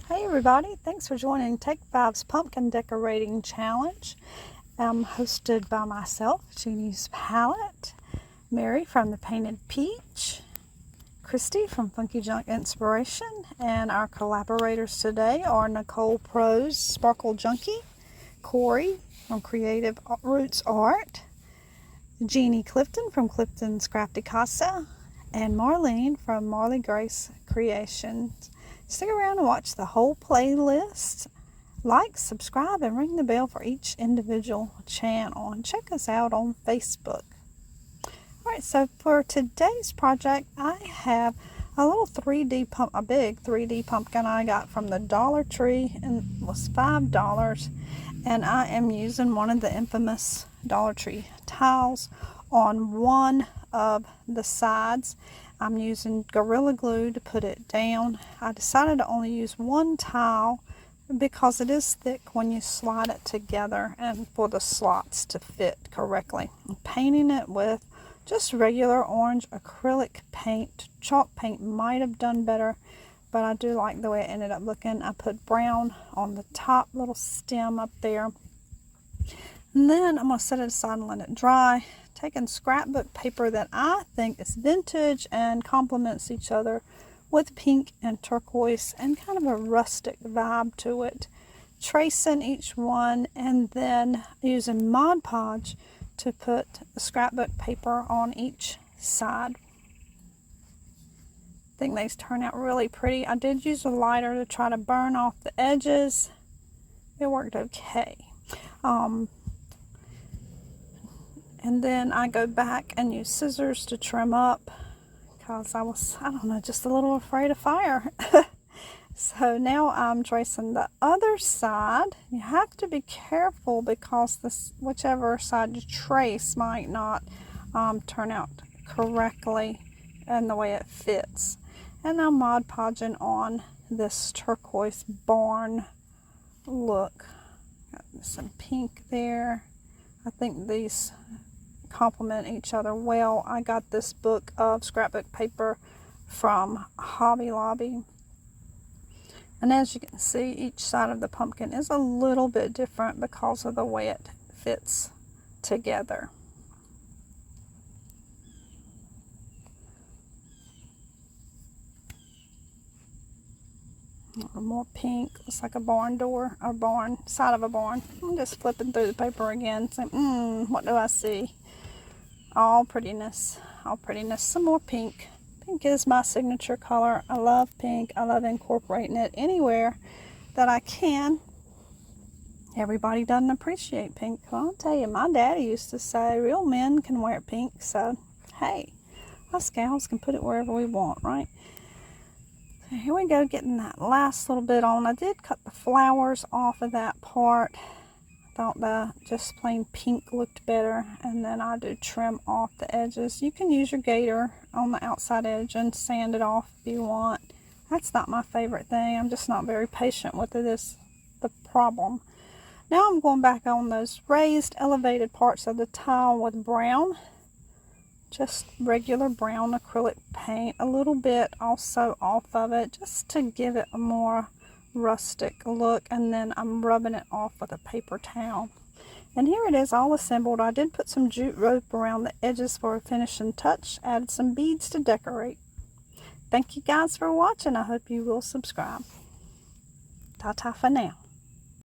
Hey everybody, thanks for joining Take 5's Pumpkin Decorating Challenge. I'm hosted by myself, Jeannie's Palette, Mary from the Painted Peach, Christy from Funky Junk Inspiration, and our collaborators today are Nicole Pro's Sparkle Junkie, Corey from Creative Roots Art, Jeannie Clifton from Clifton's Crafty Casa, and Marlene from Marley Grace Creations. Stick around and watch the whole playlist. Like, subscribe, and ring the bell for each individual channel. And check us out on Facebook. Alright, so for today's project, I have a little 3D pump, a big 3D pumpkin I got from the Dollar Tree, and it was $5. And I am using one of the infamous Dollar Tree tiles on one of the sides. I'm using Gorilla Glue to put it down. I decided to only use one tile because it is thick when you slide it together and for the slots to fit correctly. I'm painting it with just regular orange acrylic paint. Chalk paint might have done better, but I do like the way it ended up looking. I put brown on the top little stem up there. And then I'm going to set it aside and let it dry. Taking scrapbook paper that I think is vintage and complements each other with pink and turquoise and kind of a rustic vibe to it. Tracing each one and then using Mod Podge to put the scrapbook paper on each side. I think these turn out really pretty. I did use a lighter to try to burn off the edges. It worked okay. And then I go back and use scissors to trim up because I don't know, just a little afraid of fire. So now I'm tracing the other side. You have to be careful because whichever side you trace might not turn out correctly in the way it fits. And I'm Mod Podging on this turquoise barn look. Got some pink there. I think these complement each other well. I got this book of scrapbook paper from Hobby Lobby. And as you can see, each side of the pumpkin is a little bit different because of the way it fits together. A little more pink, looks like a barn door, or barn, side of a barn. I'm just flipping through the paper again, saying, what do I see? All prettiness, all prettiness. Some more pink. Pink is my signature color. I love pink. I love incorporating it anywhere that I can. Everybody doesn't appreciate pink. Well, I'll tell you, my daddy used to say real men can wear pink. So, hey, us gals can put it wherever we want, right? So here we go, getting that last little bit on. I did cut the flowers off of that part. Thought the just plain pink looked better, and then I do trim off the edges. You can use your gator on the outside edge and sand it off if you want. That's not my favorite thing. I'm just not very patient with it, is the problem. Now I'm going back on those raised elevated parts of the tile with brown, just regular brown acrylic paint, a little bit also off of it just to give it a more rustic look, and then I'm rubbing it off with a paper towel. And here it is all assembled. I did put some jute rope around the edges for a finishing touch, added some beads to decorate. Thank you guys for watching. I hope you will subscribe. Ta-ta for now.